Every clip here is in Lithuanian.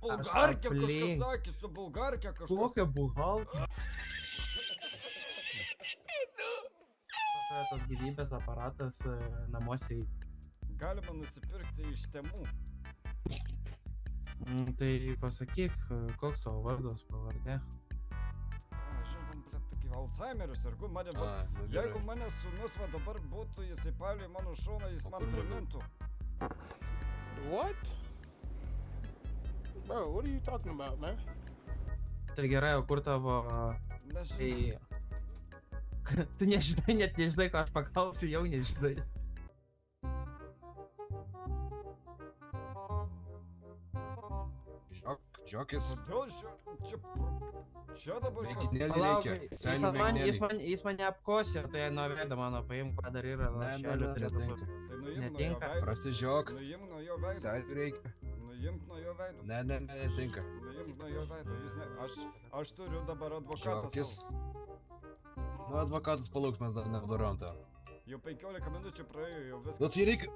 Bulgarkė kažkas sakė, su bulgarkė kažkas. Kokia bulgarkė? Tas gyvybės aparatas namuose. Galima nusipirkti iš Temu. Tai pasakyk, koks savo vardas pavardė. Žinom, blėt, taigi Alzheimeris ir jeigu mane sūnus va dabar būtų, jisai palė mano šoną, jis man primintų. What? Bro, what are you talking about, man? Tai gerai, o kur tavo... Nežinai. Tu nežinai, net nežinai, ko aš paklausiu, jau nežinai. Žiokis. Čia dabar kas? Palauk, jis mane apkosė, tai nuo mano paimk, ką dar yra lašelių turėtų būti. Tai nuimk nuo jo veido. Prasižiok. Nuimk nuo jo veido. Sąjų reikia. Nuimk nuo jo veido. Ne, netinka. Nuimk nuo jo veido. Aš turiu dabar advokatą savo. Nu, advokatas palauks, mes dar neapdarom tą. Jau 15 minučių praėjo, jau viskas. Nu, tai reikia...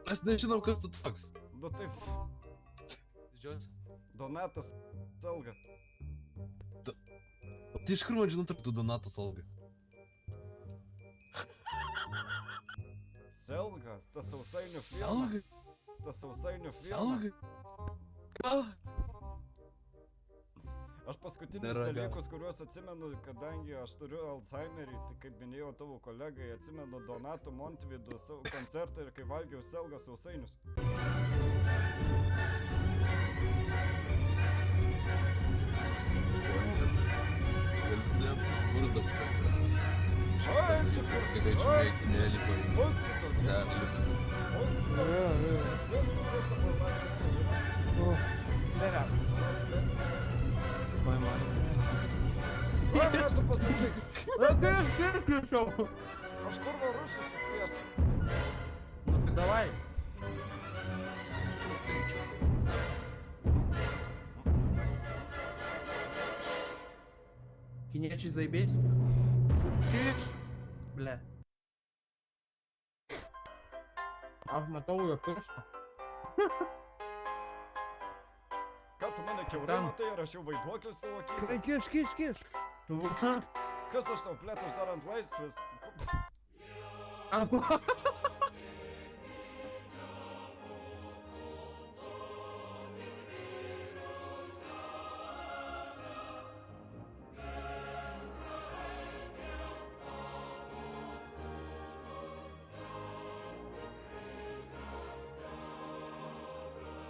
Mes nežinom, kas tu toks. Nu taip. Didžiuosi. Donatas Selga. Tai iš kur man žinot apie tu Donatas Selga? Selga? Tas sausainių firma. Selga? Tas sausainių firma. Selga? Ką? Aš paskutinius dalykus, kuriuos atsimenu, kadangi aš turiu Alzheimerį, tai kaip minėjau tavo kolegai, atsimenu Donato Montvido savo koncertą ir kai valgiau Selga sausainius. Aš kurva rusus sukviesiu. Nu tai davai. Kiniečiai zaibės? Kiš! Ble. Aš matau jo pirštą. Ką tu mane kiaurai matai, ar aš jau vaiduoklis savo akys? Kiš! Kas aš tau, blėt, aš dar ant laisvės? Ant